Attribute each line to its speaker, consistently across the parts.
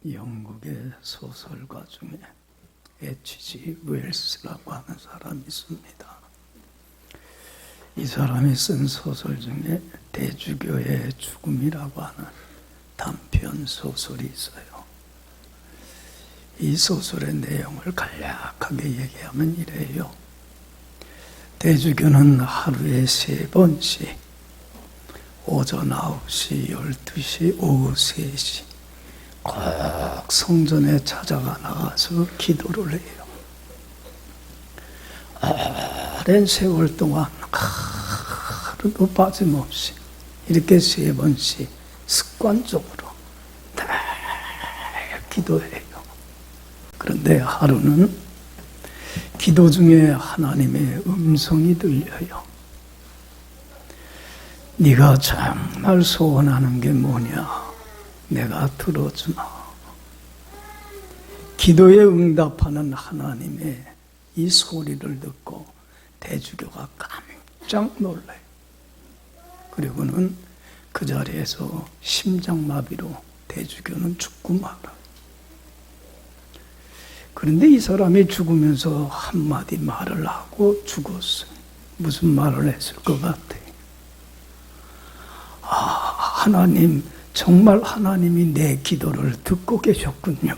Speaker 1: 영국의 소설가 중에 H.G. 웰스라고 하는 사람이 있습니다. 이 사람이 쓴 소설 중에 대주교의 죽음이라고 하는 단편 소설이 있어요. 이 소설의 내용을 간략하게 얘기하면 이래요. 대주교는 하루에 3번씩 오전 9시, 12시, 오후 3시 꼭 성전에 찾아가 나가서 기도를 해요. 오랜 세월 동안 하루도 빠짐없이 이렇게 3번씩 습관적으로 늘 기도해요. 그런데 하루는 기도 중에 하나님의 음성이 들려요. 네가 정말 소원하는 게 뭐냐? 내가 들어주마. 기도에 응답하는 하나님의 이 소리를 듣고 대주교가 깜짝 놀라요. 그리고는 그 자리에서 심장마비로 대주교는 죽고 말아요. 그런데 이 사람이 죽으면서 한마디 말을 하고 죽었어요. 무슨 말을 했을 것 같아요? 하나님, 정말 하나님이 내 기도를 듣고 계셨군요.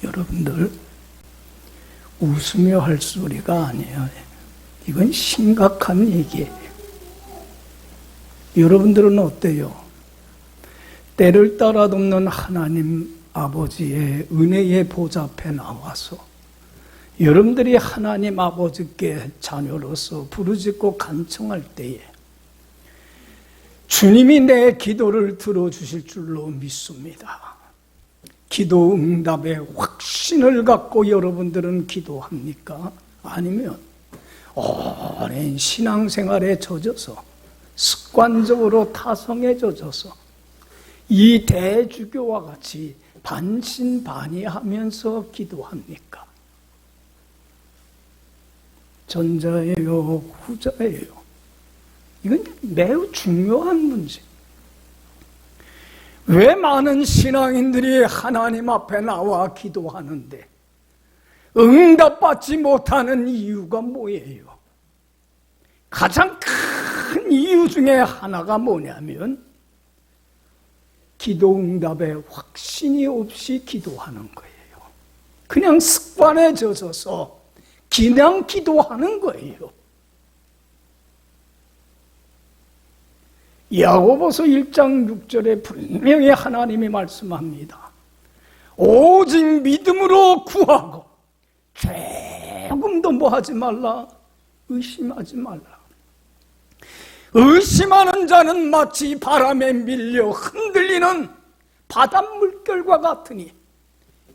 Speaker 1: 여러분들, 웃으며 할 소리가 아니에요. 이건 심각한 얘기예요. 여러분들은 어때요? 때를 따라 돕는 하나님 아버지의 은혜의 보좌 앞에 나와서 여러분들이 하나님 아버지께 자녀로서 부르짖고 간청할 때에 주님이 내 기도를 들어주실 줄로 믿습니다. 기도 응답의 확신을 갖고 여러분들은 기도합니까? 아니면 오랜 신앙생활에 젖어서 습관적으로 타성에 젖어서 이 대주교와 같이 반신반의하면서 기도합니까? 전자예요, 후자예요? 이건 매우 중요한 문제. 왜 많은 신앙인들이 하나님 앞에 나와 기도하는데 응답받지 못하는 이유가 뭐예요? 가장 큰 이유 중에 하나가 뭐냐면 기도 응답에 확신이 없이 기도하는 거예요. 그냥 습관에 젖어서 그냥 기도하는 거예요. 야고보서 1장 6절에 분명히 하나님이 말씀합니다. 오직 믿음으로 구하고 조금도 뭐하지 말라? 의심하지 말라. 의심하는 자는 마치 바람에 밀려 흔들리는 바닷물결과 같으니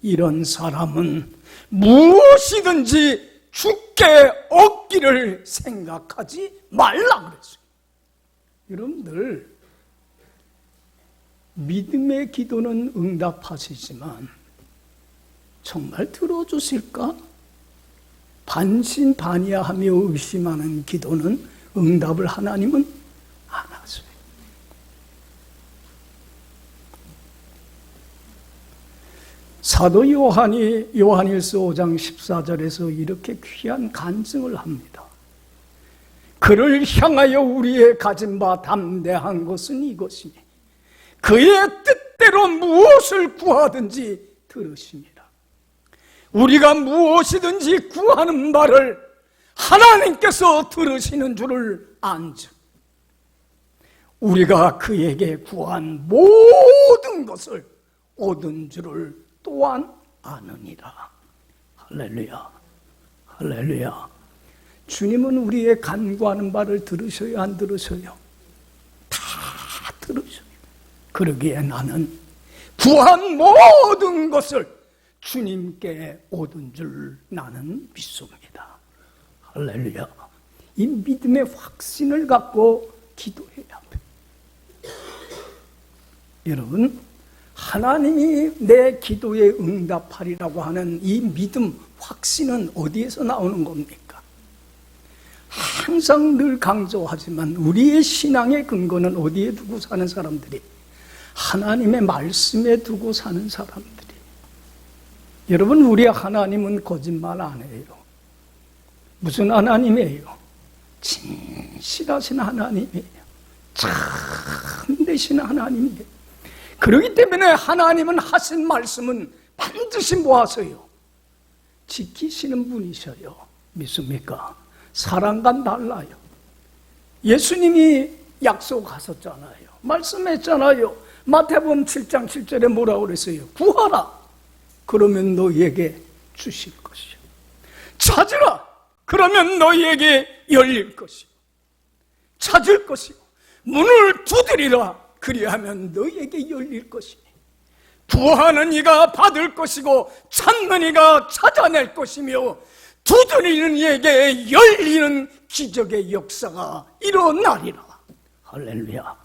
Speaker 1: 이런 사람은 무엇이든지 죽게 얻기를 생각하지 말라 그랬어요. 여러분들, 믿음의 기도는 응답하시지만 정말 들어주실까? 반신반의하며 의심하는 기도는 응답을 하나님은 안 하세요. 사도 요한이 요한일서 5장 14절에서 이렇게 귀한 간증을 합니다. 그를 향하여 우리의 가진 바 담대한 것은 이것이니 그의 뜻대로 무엇을 구하든지 들으십니다. 우리가 무엇이든지 구하는 바를 하나님께서 들으시는 줄을 안즉 우리가 그에게 구한 모든 것을 얻은 줄을 또한 아느니라. 할렐루야, 할렐루야. 주님은 우리의 간구하는 바를 들으셔요, 안 들으셔요? 다 들으셔요. 그러기에 나는 구한 모든 것을 주님께 얻은 줄 나는 믿습니다. 할렐루야. 이 믿음의 확신을 갖고 기도해야 합니다. 여러분, 하나님이 내 기도에 응답하리라고 하는 이 믿음, 확신은 어디에서 나오는 겁니까? 항상 늘 강조하지만 우리의 신앙의 근거는 어디에 두고 사는 사람들이 하나님의 말씀에 두고 사는 사람들이. 여러분, 우리 하나님은 거짓말 안 해요. 무슨 하나님이에요? 진실하신 하나님이에요. 참되신 하나님이에요. 그렇기 때문에 하나님은 하신 말씀은 반드시 모아서요 지키시는 분이셔요. 믿습니까? 사랑과 달라요. 예수님이 약속하셨잖아요. 말씀했잖아요. 마태복음 7장 7절에 뭐라고 그랬어요? 구하라, 그러면 너희에게 주실 것이요. 찾으라, 그러면 너희에게 열릴 것이요. 찾을 것이요. 문을 두드리라, 그리하면 너희에게 열릴 것이니. 구하는 이가 받을 것이고 찾는 이가 찾아낼 것이며 두드리는 이에게 열리는 기적의 역사가 일어나리라. 할렐루야.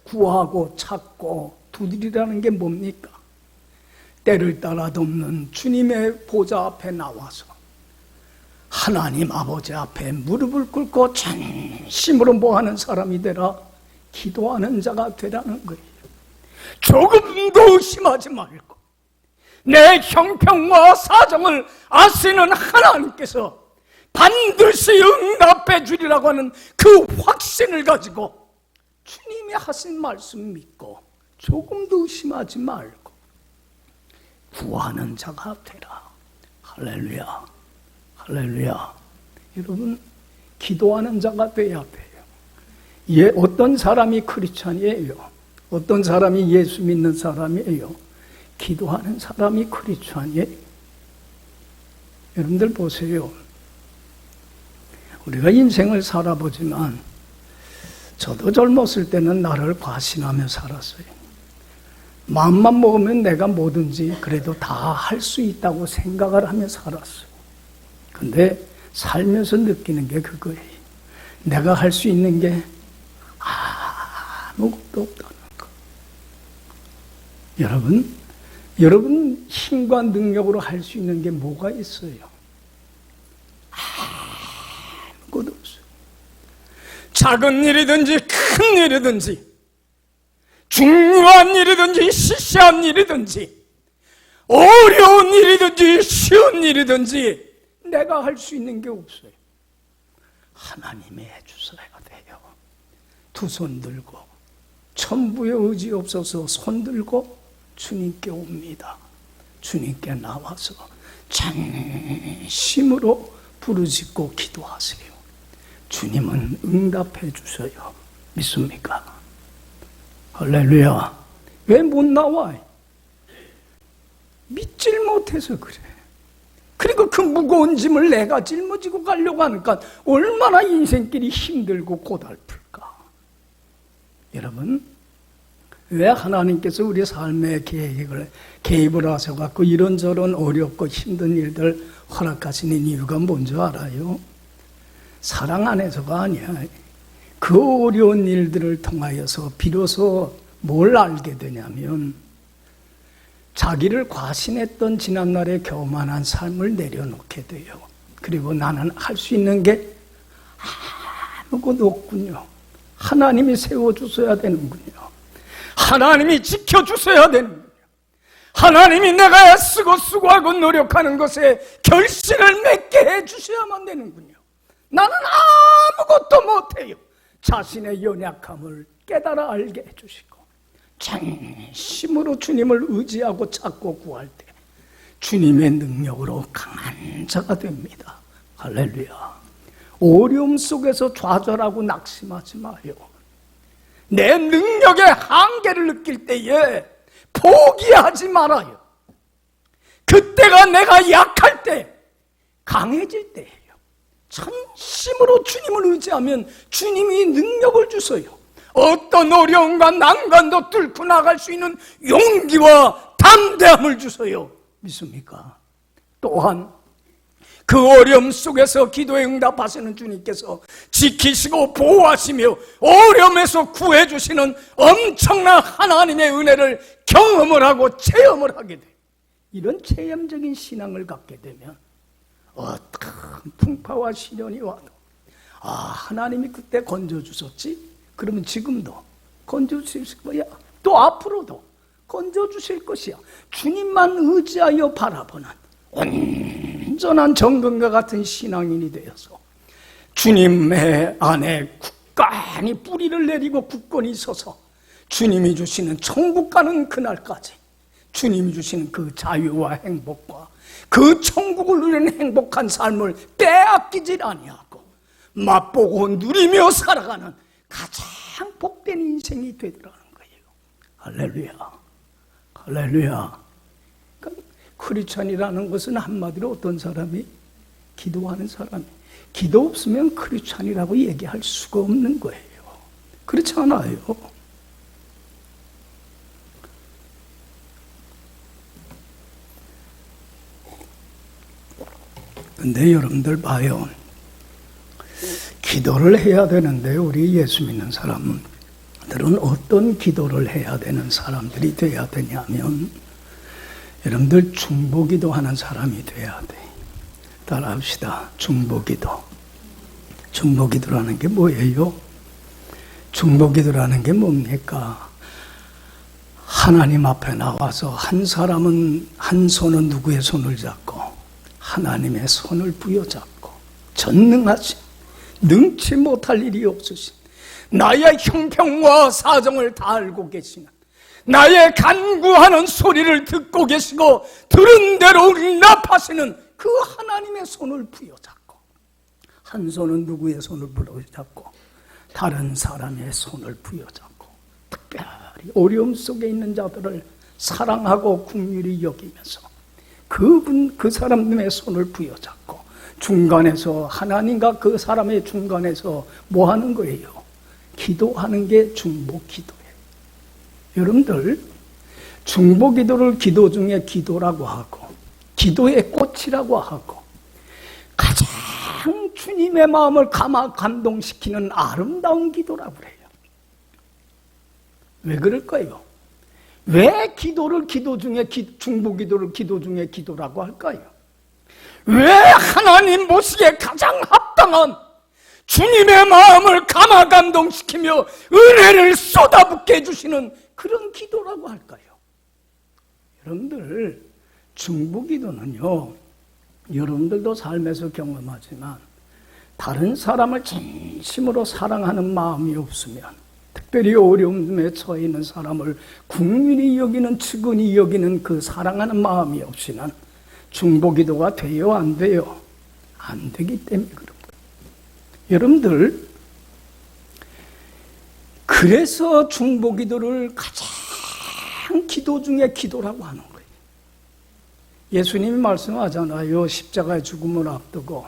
Speaker 1: 구하고 찾고 두드리라는 게 뭡니까? 때를 따라 돕는 주님의 보좌 앞에 나와서 하나님 아버지 앞에 무릎을 꿇고 전심으로 뭐하는 사람이 되라? 기도하는 자가 되라는 거예요. 조금도 의심하지 말고 내 형편과 사정을 아시는 하나님께서 반드시 응답해 주리라고 하는 그 확신을 가지고 주님이 하신 말씀 믿고 조금도 의심하지 말고 구하는 자가 되라. 할렐루야, 할렐루야. 여러분, 기도하는 자가 돼야 돼요. 어떤 사람이 크리스찬이에요? 어떤 사람이 예수 믿는 사람이에요? 기도하는 사람이 크리스찬이에요. 여러분들 보세요. 우리가 인생을 살아보지만 저도 젊었을 때는 나를 과신하며 살았어요. 마음만 먹으면 내가 뭐든지 그래도 다 할 수 있다고 생각을 하며 살았어요. 근데 살면서 느끼는 게 그거예요. 내가 할 수 있는 게 아무것도 없다는 거. 여러분 힘과 능력으로 할 수 있는 게 뭐가 있어요? 아무것도 없어요. 작은 일이든지 큰 일이든지 중요한 일이든지 시시한 일이든지 어려운 일이든지 쉬운 일이든지 내가 할 수 있는 게 없어요. 하나님이 해주셔야 돼요. 두 손 들고 천부의 의지 없어서 손 들고 주님께 옵니다. 주님께 나와서 전심으로 부르짖고 기도하세요. 주님은 응답해 주셔요. 믿습니까? 할렐루야. 왜 못 나와요? 믿질 못해서 그래. 그리고 그 무거운 짐을 내가 짊어지고 가려고 하니까 얼마나 인생길이 힘들고 고달플까. 여러분, 왜 하나님께서 우리 삶의 개입을 하셔갖고 이런저런 어렵고 힘든 일들 허락하시는 이유가 뭔지 알아요? 사랑 안에서가 아니야. 그 어려운 일들을 통하여서 비로소 뭘 알게 되냐면 자기를 과신했던 지난날의 교만한 삶을 내려놓게 돼요. 그리고 나는 할 수 있는 게 아무것도 없군요. 하나님이 세워주셔야 되는군요. 하나님이 지켜주셔야 되는군요. 하나님이 내가 애쓰고 수고하고 노력하는 것에 결실을 맺게 해주셔야만 되는군요. 나는 아무것도 못해요. 자신의 연약함을 깨달아 알게 해주시고 전심으로 주님을 의지하고 찾고 구할 때 주님의 능력으로 강한 자가 됩니다. 할렐루야. 어려움 속에서 좌절하고 낙심하지 마요. 내 능력의 한계를 느낄 때에 포기하지 말아요. 그때가 내가 약할 때, 강해질 때예요. 전심으로 주님을 의지하면 주님이 능력을 주셔요. 어떤 어려움과 난관도 뚫고 나갈 수 있는 용기와 담대함을 주셔요. 믿습니까? 또한 그 어려움 속에서 기도에 응답하시는 주님께서 지키시고 보호하시며 어려움에서 구해주시는 엄청난 하나님의 은혜를 경험을 하고 체험을 하게 돼요. 이런 체험적인 신앙을 갖게 되면 어떤 풍파와 시련이 와도 하나님이 그때 건져주셨지? 그러면 지금도 건져주실 거야. 또 앞으로도 건져주실 것이야. 주님만 의지하여 바라보는 온전한 정금과 같은 신앙인이 되어서 주님의 안에 굳건히 뿌리를 내리고 굳건히 서서 주님이 주시는 천국 가는 그날까지 주님이 주시는 그 자유와 행복과 그 천국을 누리는 행복한 삶을 빼앗기질 아니하고 맛보고 누리며 살아가는 가장 복된 인생이 되더라는 거예요. 할렐루야, 할렐루야. 그러니까 크리스찬이라는 것은 한마디로 어떤 사람이? 기도하는 사람이. 기도 없으면 크리스찬이라고 얘기할 수가 없는 거예요. 그렇지 않아요? 근데 여러분들 봐요. 기도를 해야 되는데 우리 예수 믿는 사람들은 어떤 기도를 해야 되는 사람들이 돼야 되냐면 여러분들 중보기도 하는 사람이 돼야 돼. 따라합시다. 중보기도. 중보기도라는 게 뭐예요? 중보기도라는 게 뭡니까? 하나님 앞에 나와서 한 사람은 한 손은 누구의 손을 잡고 하나님의 손을 부여잡고 전능하신 능치 못할 일이 없으신 나의 형편과 사정을 다 알고 계시는 나의 간구하는 소리를 듣고 계시고 들은 대로 응답하시는 그 하나님의 손을 부여잡고 한 손은 누구의 손을 부여잡고 다른 사람의 손을 부여잡고 특별히 어려움 속에 있는 자들을 사랑하고 긍휼히 여기면서 그 사람의 손을 부여잡고 중간에서 하나님과 그 사람의 중간에서 뭐 하는 거예요? 기도하는 게 중보기도예요. 여러분들 중보기도를 기도 중에 기도라고 하고 기도의 꽃이라고 하고 가장 주님의 마음을 감동시키는 아름다운 기도라고 그래요. 왜 그럴까요? 왜 기도를 기도 중에 중보기도를 기도 중에 기도라고 할까요? 왜 하나님 보시기에 가장 합당한 주님의 마음을 감동시키며 은혜를 쏟아붓게 해주시는 그런 기도라고 할까요? 여러분들 중보기도는요, 여러분들도 삶에서 경험하지만 다른 사람을 진심으로 사랑하는 마음이 없으면 특별히 어려움에 처해 있는 사람을 국민이 여기는 측은히 여기는 그 사랑하는 마음이 없이는 중보기도가 돼요? 안 돼요? 안 되기 때문에 그런 거예요. 여러분들 그래서 중보기도를 가장 기도 중에 기도라고 하는 거예요. 예수님이 말씀하잖아요. 십자가의 죽음을 앞두고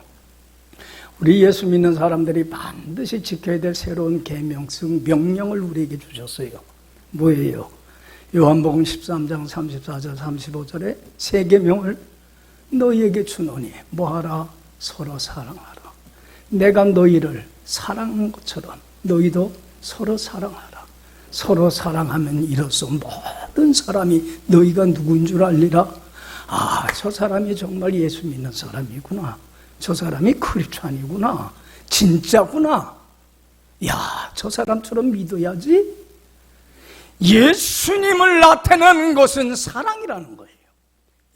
Speaker 1: 우리 예수 믿는 사람들이 반드시 지켜야 될 새로운 계명성 명령을 우리에게 주셨어요. 뭐예요? 요한복음 13장 34절 35절에 새 계명을 너희에게 주노니 뭐하라? 서로 사랑하라. 내가 너희를 사랑한 것처럼 너희도 서로 사랑하라. 서로 사랑하면 이로써 모든 사람이 너희가 누구인 줄 알리라. 아, 저 사람이 정말 예수 믿는 사람이구나. 저 사람이 크리스찬이구나. 진짜구나. 야, 저 사람처럼 믿어야지. 예수님을 나타내는 것은 사랑이라는 거예요.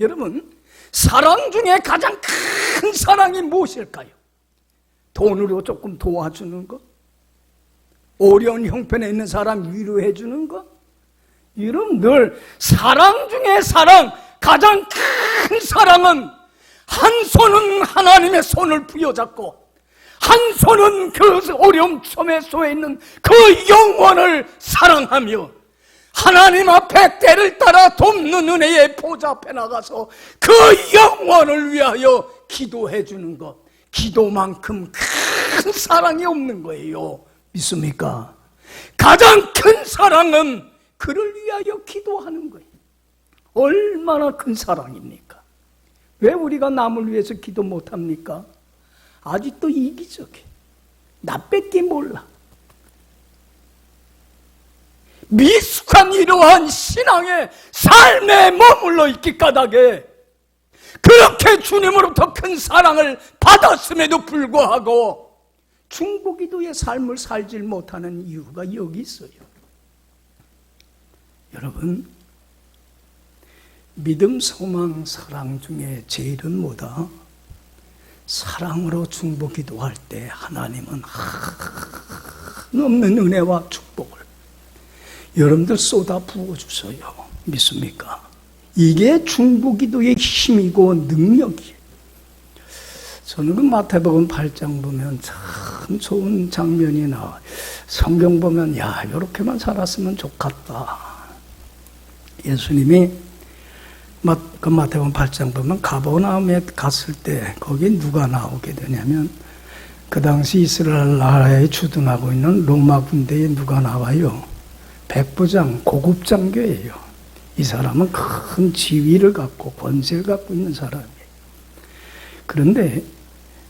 Speaker 1: 여러분, 사랑 중에 가장 큰 사랑이 무엇일까요? 돈으로 조금 도와주는 것? 어려운 형편에 있는 사람 위로해 주는 것? 여러분들, 사랑 중에 사랑, 가장 큰 사랑은 한 손은 하나님의 손을 부여잡고 한 손은 그 어려움 처에 쏘여 있는 그 영혼을 사랑하며 하나님 앞에 때를 따라 돕는 은혜의 보좌 앞에 나가서 그 영혼을 위하여 기도해 주는 것. 기도만큼 큰 사랑이 없는 거예요. 믿습니까? 가장 큰 사랑은 그를 위하여 기도하는 거예요. 얼마나 큰 사랑입니까? 왜 우리가 남을 위해서 기도 못합니까? 아직도 이기적이에요. 나 뺏기 몰라. 미숙한 이러한 신앙의 삶에 머물러 있기 까닭에 그렇게 주님으로부터 큰 사랑을 받았음에도 불구하고 중보기도의 삶을 살지 못하는 이유가 여기 있어요. 여러분, 믿음, 소망, 사랑 중에 제일은 뭐다? 사랑으로 중보기도할 때 하나님은 한없는 은혜와 축복을 여러분들 쏟아 부어주세요. 믿습니까? 이게 중보기도의 힘이고 능력이에요. 저는 그 마태복음 8장 보면 참 좋은 장면이 나와요. 성경 보면 야, 이렇게만 살았으면 좋겠다. 예수님이 그 마태복음 8장 보면 가버나움에 갔을 때 거기 누가 나오게 되냐면 그 당시 이스라엘 나라에 주둔하고 있는 로마 군대에 누가 나와요? 백부장, 고급 장교예요. 이 사람은 큰 지위를 갖고 권세를 갖고 있는 사람이에요. 그런데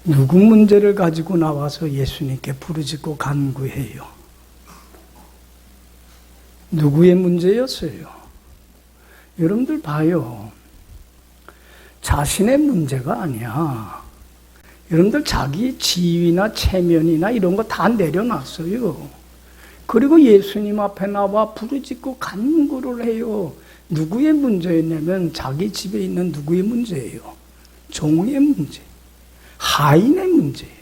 Speaker 1: 누구 문제를 가지고 나와서 예수님께 부르짖고 간구해요? 누구의 문제였어요? 여러분들 봐요. 자신의 문제가 아니야. 여러분들 자기 지위나 체면이나 이런 거 다 내려놨어요. 그리고 예수님 앞에 나와 부르짖고 간구를 해요. 누구의 문제였냐면 자기 집에 있는 누구의 문제예요? 종의 문제, 하인의 문제예요.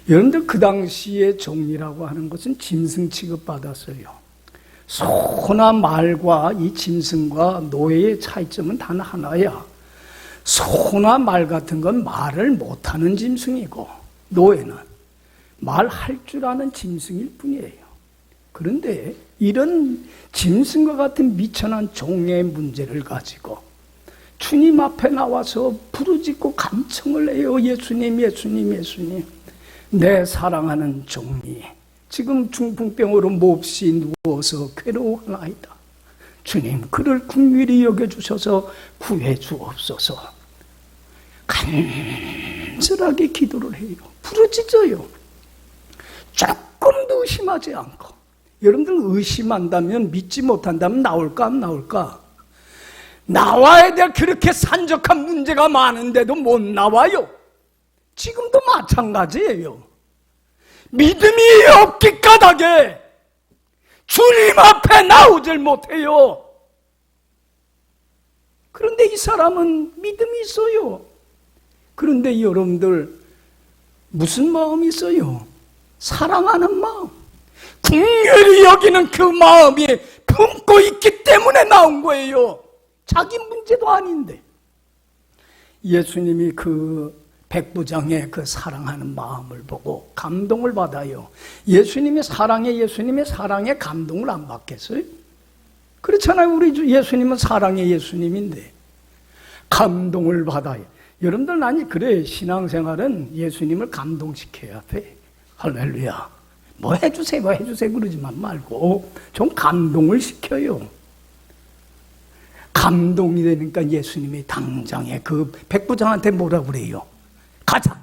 Speaker 1: 여러분들 그 당시에 종이라고 하는 것은 짐승 취급받았어요. 소나 말과 이 짐승과 노예의 차이점은 단 하나야. 소나 말 같은 건 말을 못하는 짐승이고 노예는 말할 줄 아는 짐승일 뿐이에요. 그런데 이런 짐승과 같은 미천한 종의 문제를 가지고 주님 앞에 나와서 부르짖고 간청을 해요. 예수님, 예수님, 예수님. 내 사랑하는 종이 지금 중풍병으로 몹시 누워서 괴로워하나이다. 주님, 그를 긍휼히 여겨주셔서 구해 주옵소서. 간절하게 기도를 해요. 부르짖어요. 조금도 의심하지 않고. 여러분들 의심한다면, 믿지 못한다면 나올까 안 나올까? 나와야 될 그렇게 산적한 문제가 많은데도 못 나와요. 지금도 마찬가지예요. 믿음이 없기 까닭에 주님 앞에 나오질 못해요. 그런데 이 사람은 믿음이 있어요. 그런데 여러분들 무슨 마음이 있어요? 사랑하는 마음, 긍휼히 여기는 그 마음이 품고 있기 때문에 나온 거예요. 자기 문제도 아닌데. 예수님이 그 백부장의 그 사랑하는 마음을 보고 감동을 받아요. 예수님의 사랑에 감동을 안 받겠어요? 그렇잖아요. 우리 예수님은 사랑의 예수님인데 감동을 받아요. 여러분들 난 그래, 신앙생활은 예수님을 감동시켜야 돼. 할렐루야. 뭐 해주세요 그러지만 말고 좀 감동을 시켜요. 감동이 되니까 예수님이 당장에 그 백부장한테 뭐라 그래요? 가자.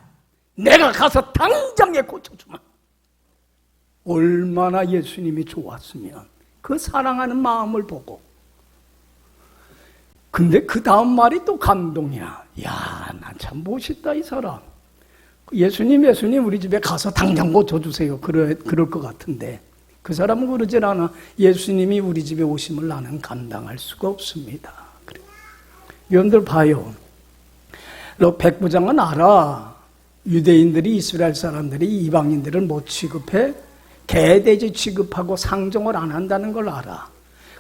Speaker 1: 내가 가서 당장에 고쳐주마. 얼마나 예수님이 좋았으면 그 사랑하는 마음을 보고. 근데 그 다음 말이 또 감동이야. 야, 난 참 멋있다 이 사람. 예수님 우리 집에 가서 당장 고쳐주세요. 그럴 것 같은데 그 사람은 그러질 않아. 예수님이 우리 집에 오심을 나는 감당할 수가 없습니다. 그래. 여러분들 봐요. 백부장은 알아. 유대인들이, 이스라엘 사람들이 이방인들을 못 취급해? 개돼지 취급하고 상종을 안 한다는 걸 알아.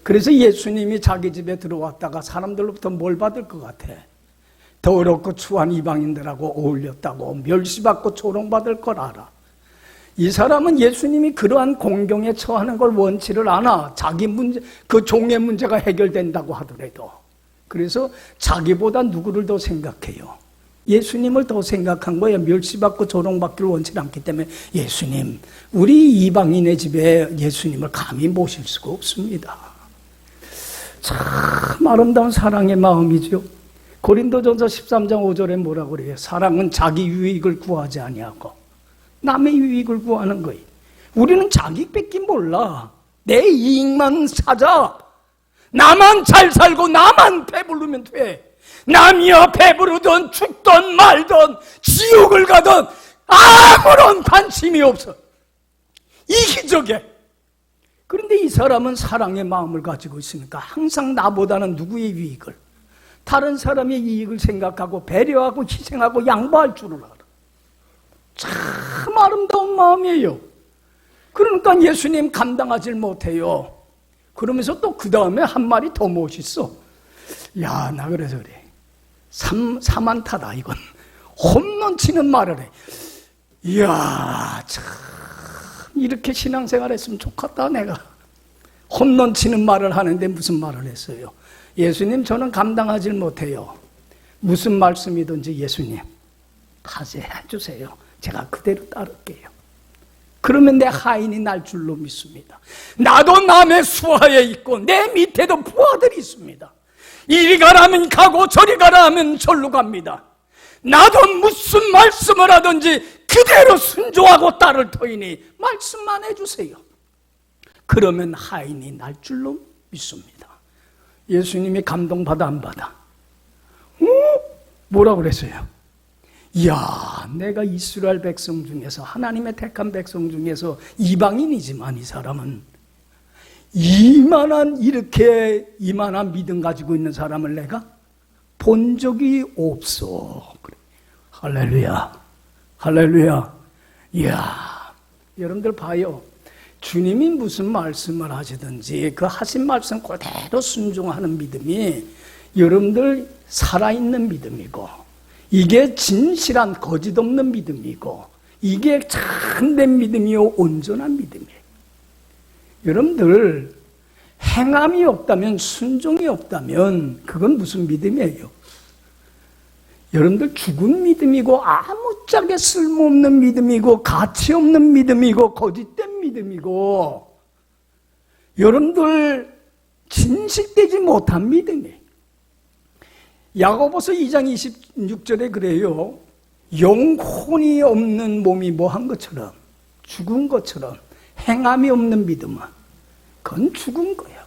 Speaker 1: 그래서 예수님이 자기 집에 들어왔다가 사람들로부터 뭘 받을 것 같아? 더럽고 추한 이방인들하고 어울렸다고 멸시받고 조롱받을 걸 알아. 이 사람은 예수님이 그러한 공경에 처하는 걸 원치를 않아. 자기 문제, 그 종의 문제가 해결된다고 하더라도. 그래서 자기보다 누구를 더 생각해요? 예수님을 더 생각한 거예요. 멸시받고 조롱받기를 원치 않기 때문에 예수님, 우리 이방인의 집에 예수님을 감히 모실 수가 없습니다. 참 아름다운 사랑의 마음이죠. 고린도전서 13장 5절에 뭐라고 그래요? 사랑은 자기 유익을 구하지 아니하고 남의 유익을 구하는 거예요. 우리는 자기 뺏기 몰라. 내 이익만 찾아. 나만 잘 살고 나만 배부르면 돼. 남이야 배부르든 죽든 말든 지옥을 가든 아무런 관심이 없어. 이기적에. 그런데 이 사람은 사랑의 마음을 가지고 있으니까 항상 나보다는 누구의 유익을, 다른 사람의 이익을 생각하고 배려하고 희생하고 양보할 줄을 알아. 참 아름다운 마음이에요. 그러니까 예수님 감당하지 못해요. 그러면서 또 그 다음에 한 말이 더 멋있어. 야, 나 그래서 그래. 사만타다 이건. 홈런 치는 말을 해. 이야, 참 이렇게 신앙생활 했으면 좋겠다 내가. 홈런 치는 말을 하는데 무슨 말을 했어요? 예수님, 저는 감당하지 못해요. 무슨 말씀이든지 예수님 하게 해주세요. 제가 그대로 따를게요. 그러면 내 하인이 날 줄로 믿습니다. 나도 남의 수하에 있고 내 밑에도 부하들이 있습니다. 이리 가라면 가고 저리 가라면 절로 갑니다. 나도 무슨 말씀을 하든지 그대로 순종하고 따를 터이니 말씀만 해주세요. 그러면 하인이 날 줄로 믿습니다. 예수님이 감동받아 안 받아? 뭐라고 그랬어요? 이야, 내가 이스라엘 백성 중에서, 하나님의 택한 백성 중에서 이방인이지만 이 사람은 이만한 믿음 가지고 있는 사람을 내가 본 적이 없어. 할렐루야, 할렐루야. 이야, 여러분들 봐요. 주님이 무슨 말씀을 하시든지 그 하신 말씀 그대로 순종하는 믿음이 여러분들 살아있는 믿음이고, 이게 진실한 거짓 없는 믿음이고, 이게 참된 믿음이요 온전한 믿음이에요. 여러분들 행함이 없다면, 순종이 없다면 그건 무슨 믿음이에요? 여러분들 죽은 믿음이고 아무짝에 쓸모없는 믿음이고 가치 없는 믿음이고 거짓된 믿음이고, 여러분들 진실되지 못한 믿음이에요. 야고보서 2장 26절에 그래요. 영혼이 없는 몸이 뭐한 것처럼, 죽은 것처럼 행함이 없는 믿음은 그건 죽은 거야.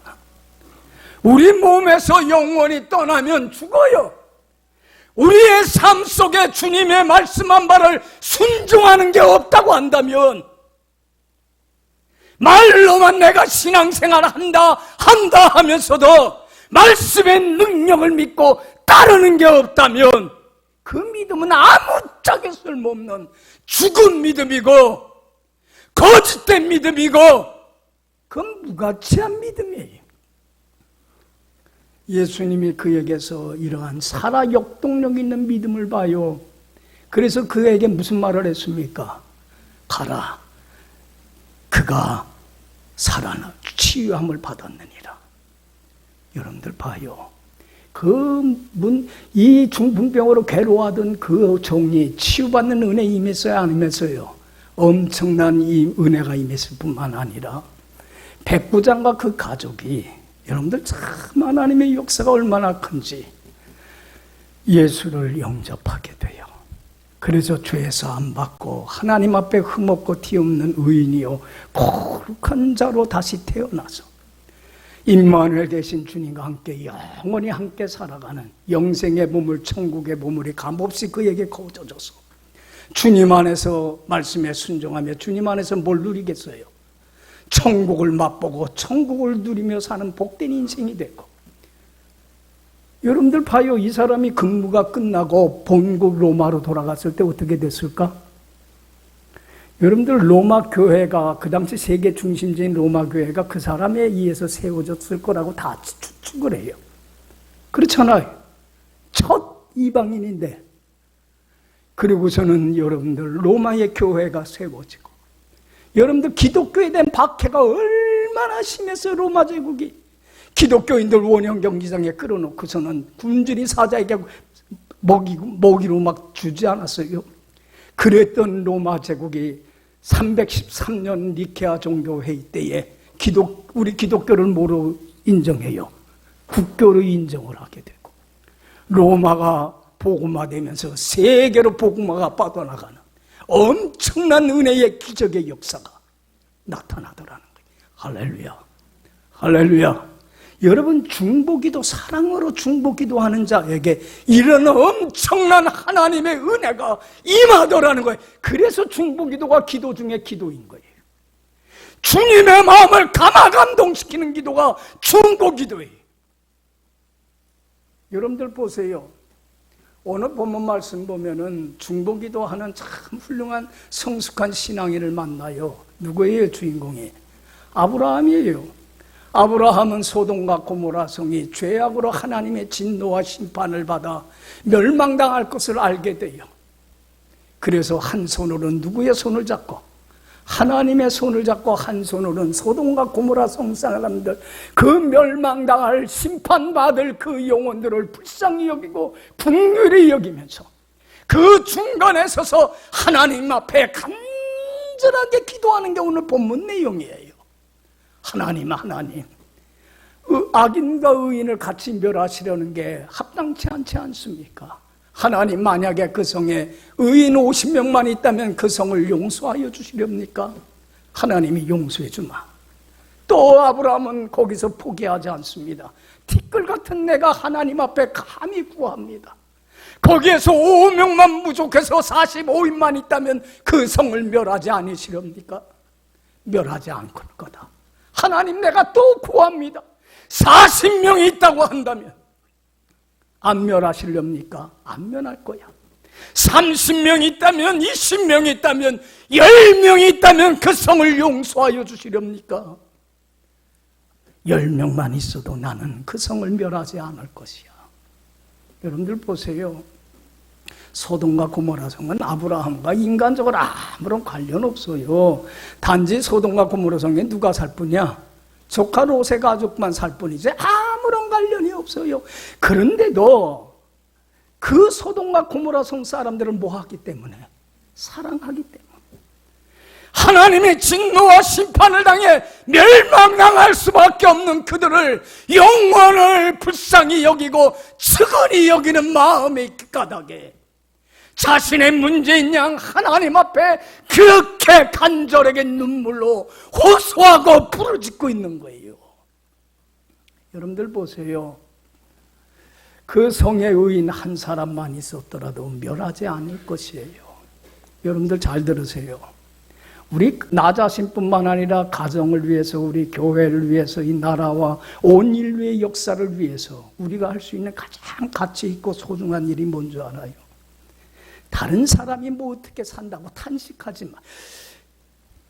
Speaker 1: 우리 몸에서 영혼이 떠나면 죽어요. 우리의 삶 속에 주님의 말씀한 바를 순종하는 게 없다고 한다면, 말로만 내가 신앙생활 한다 하면서도 말씀의 능력을 믿고 따르는 게 없다면 그 믿음은 아무짝에 쓸모없는 죽은 믿음이고 거짓된 믿음이고 그건 무가치한 믿음이에요. 예수님이 그에게서 이러한 살아 역동력 있는 믿음을 봐요. 그래서 그에게 무슨 말을 했습니까? 가라, 그가 살아나 치유함을 받았느니라. 여러분들 봐요. 이 중풍병으로 괴로워하던 그 종이 치유받는 은혜 임했어요, 안 임했어요? 엄청난 이 은혜가 임했을 뿐만 아니라 백부장과 그 가족이, 여러분들 참 하나님의 역사가 얼마나 큰지, 예수를 영접하게 돼요. 그래서 죄사함 받고 하나님 앞에 흠없고 티없는 의인이요 거룩한 자로 다시 태어나서 임마누엘 되신 주님과 함께 영원히 함께 살아가는 영생의 보물, 천국의 보물이 값없이 그에게 거둬져서 주님 안에서 말씀에 순종하며 주님 안에서 뭘 누리겠어요? 천국을 맛보고 천국을 누리며 사는 복된 인생이 되고. 여러분들 봐요. 이 사람이 근무가 끝나고 본국 로마로 돌아갔을 때 어떻게 됐을까? 여러분들 로마 교회가, 그 당시 세계 중심지인 로마 교회가 그 사람에 의해서 세워졌을 거라고 다 추측을 해요. 그렇잖아요. 첫 이방인인데. 그리고서는 여러분들 로마의 교회가 세워지고, 여러분들 기독교에 대한 박해가 얼마나 심했어요. 로마 제국이 기독교인들 원형 경기장에 끌어놓고서는 굶주린 사자에게 먹이로 막 주지 않았어요. 그랬던 로마 제국이 313년 니케아 종교회의 때에 우리 기독교를 뭐로 인정해요? 국교로 인정을 하게 되고, 로마가 복음화되면서 세계로 복음화가 뻗어나가는 엄청난 은혜의 기적의 역사가 나타나더라는 거예요. 할렐루야, 할렐루야. 여러분, 중보기도, 사랑으로 중보기도하는 자에게 이런 엄청난 하나님의 은혜가 임하더라는 거예요. 그래서 중보기도가 기도 중에 기도인 거예요. 주님의 마음을 감화감동시키는 기도가 중보기도예요. 여러분들 보세요. 오늘 본문 말씀 보면은 중보기도하는 참 훌륭한 성숙한 신앙인을 만나요. 누구예요? 주인공이 아브라함이에요. 아브라함은 소돔과 고모라 성이 죄악으로 하나님의 진노와 심판을 받아 멸망당할 것을 알게 돼요. 그래서 한 손으로는 누구의 손을 잡고, 하나님의 손을 잡고 한 손으로는 소돔과 고모라 성 사람들, 그 멸망당할 심판받을 그 영혼들을 불쌍히 여기고 긍휼히 여기면서 그 중간에 서서 하나님 앞에 간절하게 기도하는 게 오늘 본문 내용이에요. 하나님, 악인과 의인을 같이 멸하시려는 게 합당치 않지 않습니까? 하나님, 만약에 그 성에 의인 50명만 있다면 그 성을 용서하여 주시렵니까? 하나님이 용서해 주마. 또 아브라함은 거기서 포기하지 않습니다. 티끌 같은 내가 하나님 앞에 감히 구합니다. 거기에서 5명만 부족해서 45인만 있다면 그 성을 멸하지 않으시렵니까? 멸하지 않을 거다. 하나님, 내가 또 구합니다. 40명이 있다고 한다면 안 멸하시렵니까? 안 멸할 거야. 30명이 있다면, 20명이 있다면, 10명이 있다면 그 성을 용서하여 주시렵니까? 10명만 있어도 나는 그 성을 멸하지 않을 것이야. 여러분들 보세요. 소돔과 고모라 성은 아브라함과 인간적으로 아무런 관련 없어요. 단지 소돔과 고모라 성에 누가 살 뿐이야? 조카 롯의 가족만 살 뿐이지 아무런 관련이 없어요. 그런데도 그 소돔과 고모라 성 사람들을 뭐 하기 때문에? 사랑하기 때문에. 하나님의 진노와 심판을 당해 멸망당할 수밖에 없는 그들을 영원을 불쌍히 여기고 측은히 여기는 마음의 까닭에 자신의 문제인 양 하나님 앞에 그렇게 간절하게 눈물로 호소하고 부르짖고 있는 거예요. 여러분들 보세요. 그 성에 의인 한 사람만 있었더라도 멸하지 않을 것이에요. 여러분들 잘 들으세요. 우리 나 자신뿐만 아니라 가정을 위해서, 우리 교회를 위해서, 이 나라와 온 인류의 역사를 위해서 우리가 할 수 있는 가장 가치 있고 소중한 일이 뭔지 알아요? 다른 사람이 뭐 어떻게 산다고 탄식하지 마.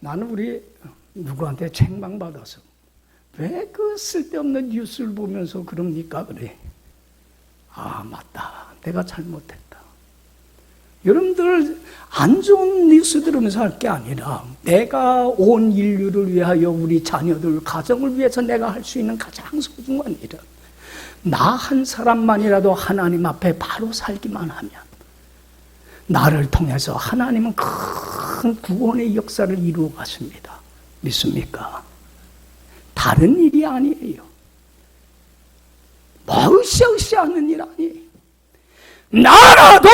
Speaker 1: 나는 우리 누구한테 책망받아서 왜 그 쓸데없는 뉴스를 보면서 그럽니까? 그래. 아, 맞다. 내가 잘못했다. 여러분들 안 좋은 뉴스 들으면서 할 게 아니라 내가 온 인류를 위하여 우리 자녀들, 가정을 위해서 내가 할 수 있는 가장 소중한 일은 나 한 사람만이라도 하나님 앞에 바로 살기만 하면 나를 통해서 하나님은 큰 구원의 역사를 이루어 가십니다. 믿습니까? 다른 일이 아니에요. 뭐 으쌰으쌰하는 일 아니에요. 나라도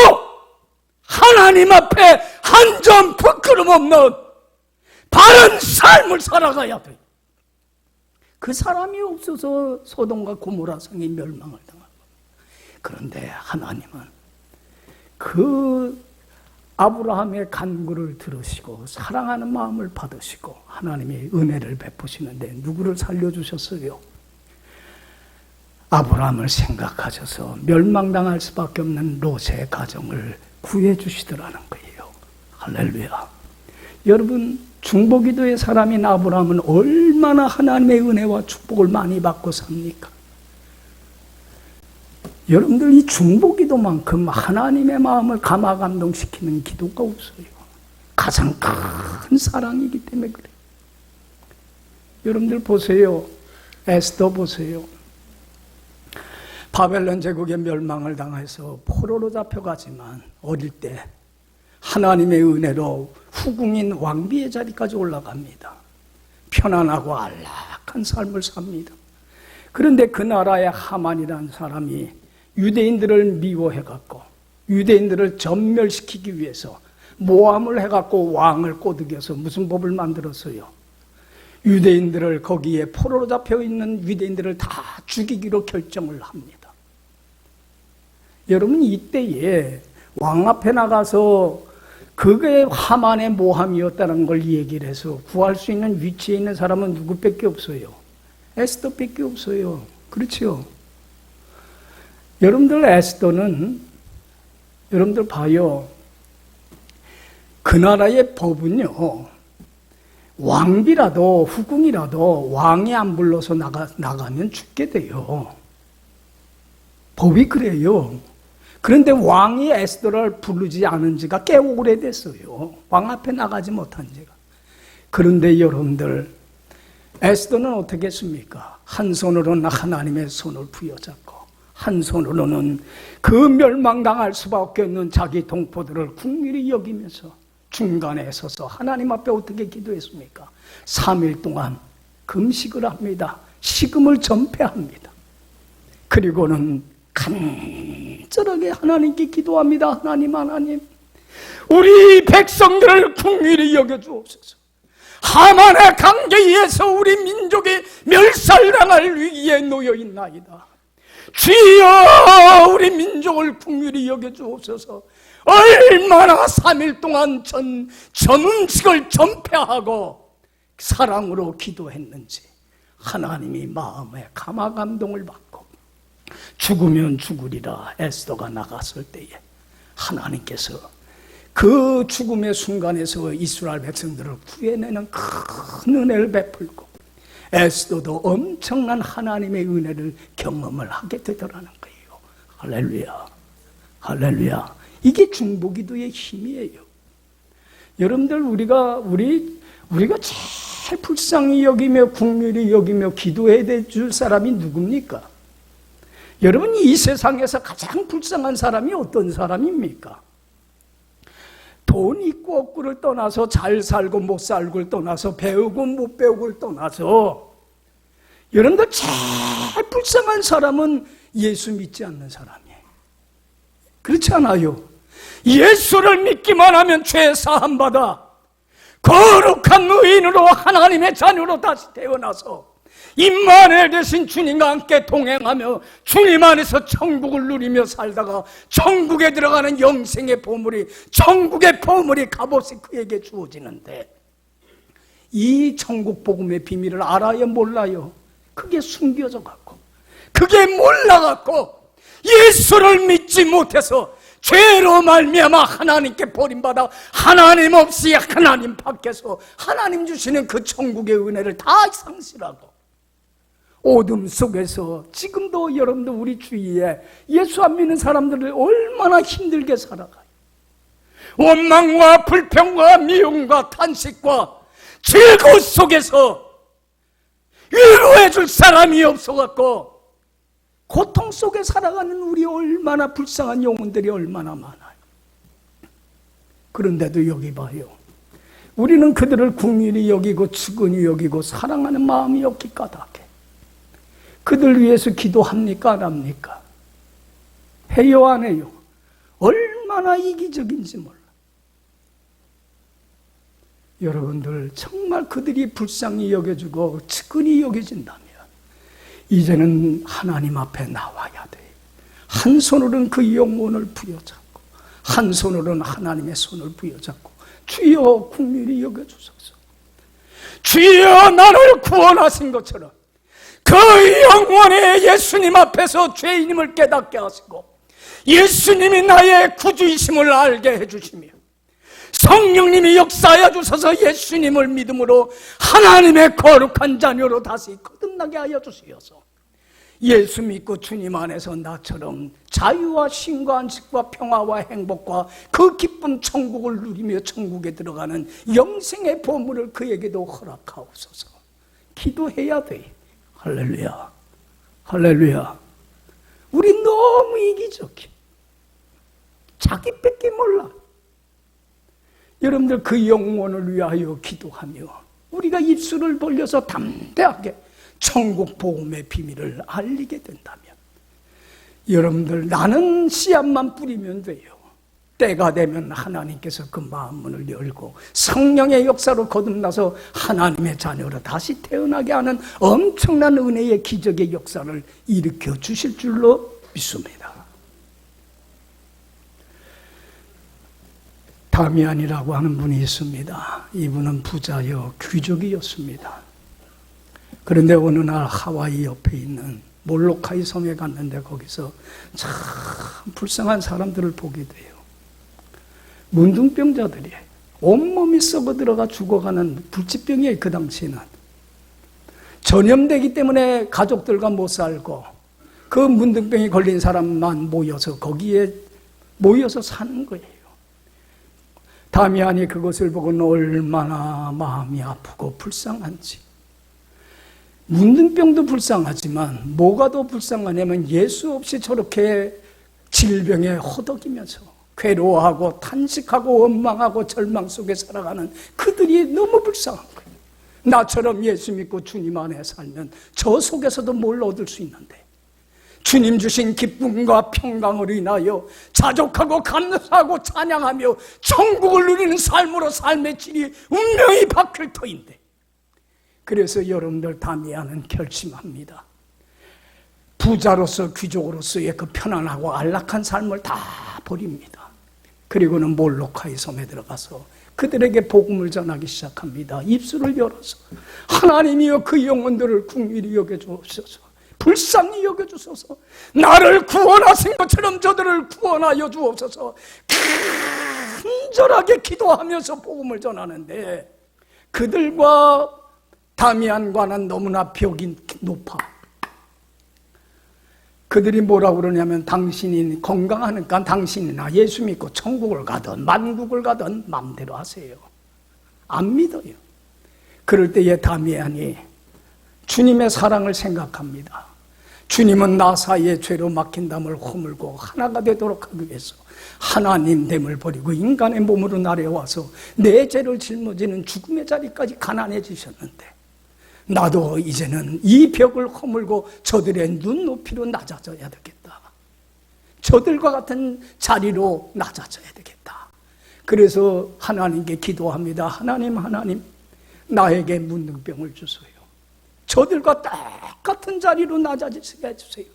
Speaker 1: 하나님 앞에 한 점 부끄럼 없는 바른 삶을 살아가야 돼. 그 사람이 없어서 소돔과 고모라 성이 멸망을 당하고, 그런데 하나님은 그 아브라함의 간구를 들으시고 사랑하는 마음을 받으시고 하나님의 은혜를 베푸시는데 누구를 살려주셨어요? 아브라함을 생각하셔서 멸망당할 수밖에 없는 롯의 가정을 구해주시더라는 거예요. 할렐루야. 여러분, 중보기도의 사람인 아브라함은 얼마나 하나님의 은혜와 축복을 많이 받고 삽니까? 여러분들, 이 중보기도만큼 하나님의 마음을 감화감동시키는 기도가 없어요. 가장 큰 사랑이기 때문에 그래요. 여러분들 보세요. 에스더 보세요. 바벨론 제국의 멸망을 당해서 포로로 잡혀가지만 어릴 때 하나님의 은혜로 후궁인 왕비의 자리까지 올라갑니다. 편안하고 안락한 삶을 삽니다. 그런데 그 나라의 하만이라는 사람이 유대인들을 미워해갖고 유대인들을 전멸시키기 위해서 모함을 해갖고 왕을 꼬드겨서 무슨 법을 만들었어요? 유대인들을, 거기에 포로로 잡혀있는 유대인들을 다 죽이기로 결정을 합니다. 여러분, 이때에 왕 앞에 나가서 그게 하만의 모함이었다는 걸 얘기를 해서 구할 수 있는 위치에 있는 사람은 누구밖에 없어요? 에스더밖에 없어요. 그렇죠? 여러분들 에스더는 여러분들 봐요. 그 나라의 법은요, 왕비라도 후궁이라도 왕이 안 불러서 나가면 죽게 돼요. 법이 그래요. 그런데 왕이 에스더를 부르지 않은 지가 꽤 오래됐어요. 왕 앞에 나가지 못한 지가. 그런데 여러분들, 에스더는 어떻게 했습니까? 한 손으로는 하나님의 손을 부여잡고 한 손으로는 그 멸망당할 수밖에 없는 자기 동포들을 긍휼히 여기면서 중간에 서서 하나님 앞에 어떻게 기도했습니까? 3일 동안 금식을 합니다. 식음을 전폐합니다. 그리고는 간절하게 하나님께 기도합니다. 하나님, 우리 백성들을 긍휼히 여겨주옵소서. 하만의 강제에 의해서 우리 민족이 멸살당할 위기에 놓여있나이다. 주여, 우리 민족을 긍휼히 여겨주옵소서. 얼마나 3일 동안 전음식을 전폐하고 사랑으로 기도했는지 하나님이 마음에 감화감동을 받고 죽으면 죽으리라 에스더가 나갔을 때에 하나님께서 그 죽음의 순간에서 이스라엘 백성들을 구해내는 큰 은혜를 베풀고 에스더도 엄청난 하나님의 은혜를 경험을 하게 되더라는 거예요. 할렐루야, 할렐루야. 이게 중보기도의 힘이에요. 여러분들, 우리가 제일 불쌍히 여기며 긍휼히 여기며 기도해야 줄 사람이 누굽니까? 여러분, 이 세상에서 가장 불쌍한 사람이 어떤 사람입니까? 돈 있고 없고를 떠나서 잘 살고 못 살고를 떠나서 배우고 못 배우고를 떠나서 여러분들 제일 불쌍한 사람은 예수 믿지 않는 사람이에요. 그렇지 않아요? 예수를 믿기만 하면 죄 사함 받아 거룩한 의인으로 하나님의 자녀로 다시 태어나서 임마누엘 되신 주님과 함께 동행하며 주님 안에서 천국을 누리며 살다가 천국에 들어가는 영생의 보물이, 천국의 보물이 값없이 그에게 주어지는데 이 천국 복음의 비밀을 알아요, 몰라요? 그게 숨겨져 갖고, 그게 몰라 갖고 예수를 믿지 못해서 죄로 말미암아 하나님께 버림받아 하나님 없이 하나님 밖에서 하나님 주시는 그 천국의 은혜를 다 상실하고 어둠 속에서 지금도 여러분들 우리 주위에 예수 안 믿는 사람들을 얼마나 힘들게 살아가요. 원망과 불평과 미움과 탄식과 즐거움 속에서 위로해 줄 사람이 없어갖고 고통 속에 살아가는 우리 얼마나 불쌍한 영혼들이 얼마나 많아요. 그런데도 여기 봐요. 우리는 그들을 긍휼히 여기고 측은히 여기고 사랑하는 마음이 없기 까닭에 그들 위해서 기도합니까? 안 합니까? 해요, 안 해요? 얼마나 이기적인지 몰라. 여러분들 정말 그들이 불쌍히 여겨주고 측은히 여겨진다면 이제는 하나님 앞에 나와야 돼. 한 손으로는 그 영혼을 부여잡고 한 손으로는 하나님의 손을 부여잡고 주여 긍휼히 여겨주소서. 주여 나를 구원하신 것처럼 그 영원의 예수님 앞에서 죄인임을 깨닫게 하시고 예수님이 나의 구주이심을 알게 해주시며 성령님이 역사하여 주셔서 예수님을 믿음으로 하나님의 거룩한 자녀로 다시 거듭나게 하여 주시어서 예수 믿고 주님 안에서 나처럼 자유와 쉼과 안식과 평화와 행복과 그 기쁜 천국을 누리며 천국에 들어가는 영생의 보물을 그에게도 허락하옵소서. 기도해야 돼. 할렐루야, 할렐루야. 우리 너무 이기적이야. 자기밖에 몰라. 여러분들 그 영혼을 위하여 기도하며 우리가 입술을 벌려서 담대하게 천국 복음의 비밀을 알리게 된다면 여러분들 나는 씨앗만 뿌리면 돼요. 때가 되면 하나님께서 그 마음문을 열고 성령의 역사로 거듭나서 하나님의 자녀로 다시 태어나게 하는 엄청난 은혜의 기적의 역사를 일으켜 주실 줄로 믿습니다. 다미안이라고 하는 분이 있습니다. 이분은 부자여 귀족이었습니다. 그런데 어느 날 하와이 옆에 있는 몰로카이 섬에 갔는데 거기서 참 불쌍한 사람들을 보게 돼요. 문둥병자들이 온몸이 썩어 들어가 죽어가는 불치병이에요. 그 당시에는 전염되기 때문에 가족들과 못 살고 그 문둥병이 걸린 사람만 모여서 거기에 모여서 사는 거예요. 다미안이 그것을 보고는 얼마나 마음이 아프고 불쌍한지. 문둥병도 불쌍하지만 뭐가 더 불쌍하냐면 예수 없이 저렇게 질병에 허덕이면서 괴로워하고 탄식하고 원망하고 절망 속에 살아가는 그들이 너무 불쌍한 거예요. 나처럼 예수 믿고 주님 안에 살면 저 속에서도 뭘 얻을 수 있는데 주님 주신 기쁨과 평강으로 인하여 자족하고 감사하고 찬양하며 천국을 누리는 삶으로 삶의 질이 운명이 바뀔 터인데, 그래서 여러분들 다미안은 결심합니다. 부자로서 귀족으로서의 그 편안하고 안락한 삶을 다 버립니다. 그리고는 몰로카이 섬에 들어가서 그들에게 복음을 전하기 시작합니다. 입술을 열어서 하나님이여 그 영혼들을 긍휼히 여겨주옵소서, 불쌍히 여겨주소서, 나를 구원하신 것처럼 저들을 구원하여 주옵소서. 간절하게 기도하면서 복음을 전하는데 그들과 다미안과는 너무나 벽이 높아. 그들이 뭐라고 그러냐면 당신이 건강하니까 당신이나 예수 믿고 천국을 가든 만국을 가든 마음대로 하세요. 안 믿어요. 그럴 때에 다미안이 주님의 사랑을 생각합니다. 주님은 나 사이에 죄로 막힌 담을 허물고 하나가 되도록 하기 위해서 하나님 됨을 버리고 인간의 몸으로 나려와서 내 죄를 짊어지는 죽음의 자리까지 가난해지셨는데 나도 이제는 이 벽을 허물고 저들의 눈높이로 낮아져야 되겠다. 저들과 같은 자리로 낮아져야 되겠다. 그래서 하나님께 기도합니다. 하나님, 나에게 문둥병을 주소요. 저들과 똑같은 자리로 낮아지게 해주세요.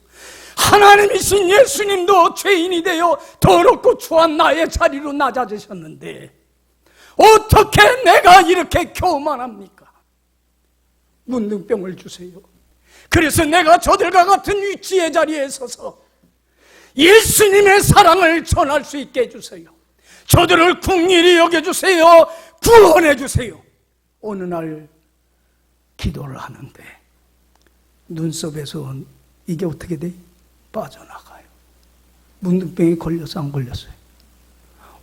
Speaker 1: 하나님이신 예수님도 죄인이 되어 더럽고 추한 나의 자리로 낮아지셨는데 어떻게 내가 이렇게 교만합니까? 문둥병을 주세요. 그래서 내가 저들과 같은 위치의 자리에 서서 예수님의 사랑을 전할 수 있게 해주세요. 저들을 긍휼히 여겨주세요. 구원해주세요. 어느 날 기도를 하는데 눈썹에서 이게 어떻게 돼? 빠져나가요. 문둥병이 걸려서 안 걸렸어요.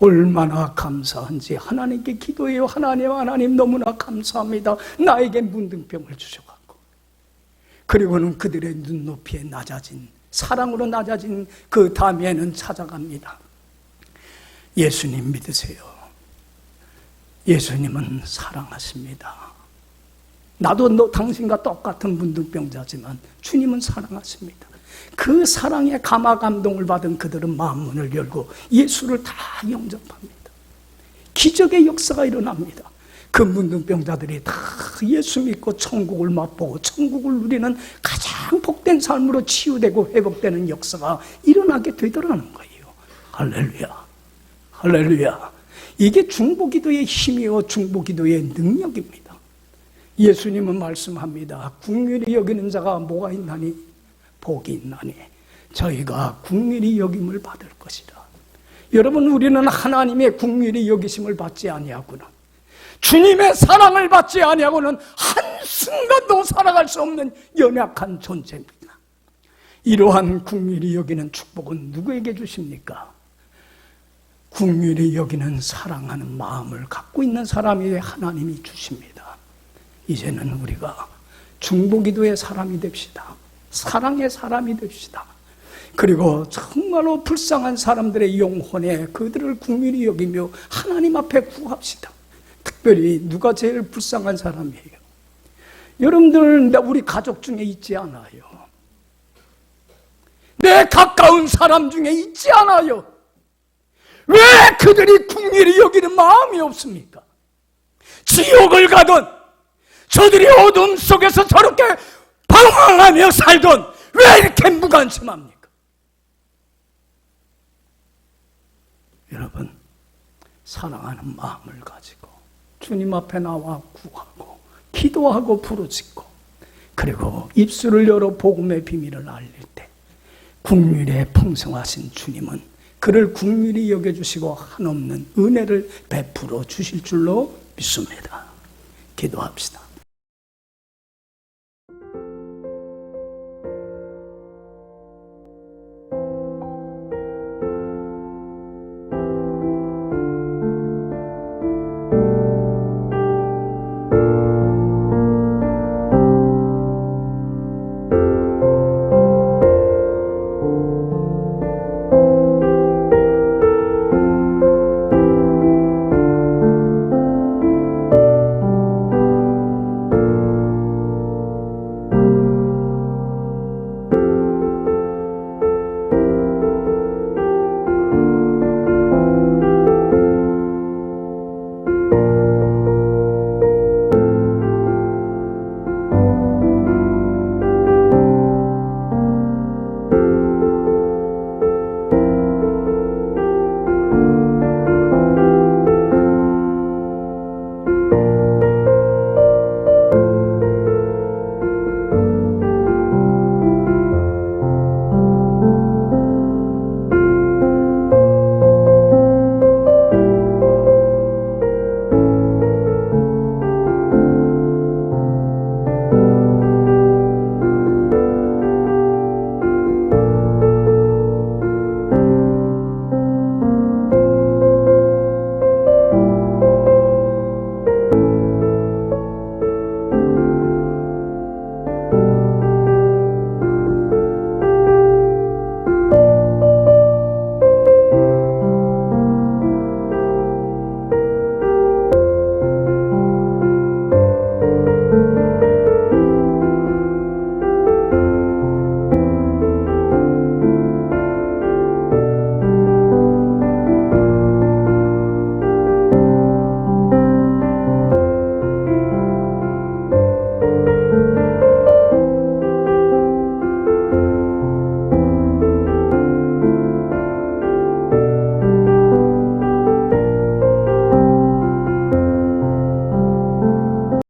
Speaker 1: 얼마나 감사한지 하나님께 기도해요. 하나님 너무나 감사합니다. 나에게 문둥병을 주셔갖고. 그리고는 그들의 눈높이에 낮아진, 사랑으로 낮아진 그 다미안은 찾아갑니다. 예수님 믿으세요. 예수님은 사랑하십니다. 나도 당신과 똑같은 문둥병자지만 주님은 사랑하십니다. 그 사랑에 감화 감동을 받은 그들은 마음문을 열고 예수를 다 영접합니다. 기적의 역사가 일어납니다. 그 문둥병자들이 다 예수 믿고 천국을 맛보고 천국을 누리는 가장 복된 삶으로 치유되고 회복되는 역사가 일어나게 되더라는 거예요. 할렐루야, 할렐루야. 이게 중보기도의 힘이요 중보기도의 능력입니다. 예수님은 말씀합니다. 긍휼히 여기는 자가 뭐가 있나니? 복이 있나니 저희가 긍휼히 여김을 받을 것이라. 여러분, 우리는 하나님의 긍휼히 여기심을 받지 아니하고는, 주님의 사랑을 받지 아니하고는 한순간도 살아갈 수 없는 연약한 존재입니다. 이러한 긍휼히 여기는 축복은 누구에게 주십니까? 긍휼히 여기는 사랑하는 마음을 갖고 있는 사람에게 하나님이 주십니다. 이제는 우리가 중보기도의 사람이 됩시다. 사랑의 사람이 됩시다. 그리고 정말로 불쌍한 사람들의 영혼에 그들을 긍휼히 여기며 하나님 앞에 구합시다. 특별히 누가 제일 불쌍한 사람이에요? 여러분들, 우리 가족 중에 있지 않아요? 내 가까운 사람 중에 있지 않아요? 왜 그들이 긍휼히 여기는 마음이 없습니까? 지옥을 가든 저들이 어둠 속에서 저렇게 방황하며 살던 왜 이렇게 무관심합니까? 여러분, 사랑하는 마음을 가지고 주님 앞에 나와 구하고 기도하고 부르짖고 그리고 입술을 열어 복음의 비밀을 알릴 때 긍휼에 풍성하신 주님은 그를 긍휼히 여겨주시고 한없는 은혜를 베풀어 주실 줄로 믿습니다. 기도합시다.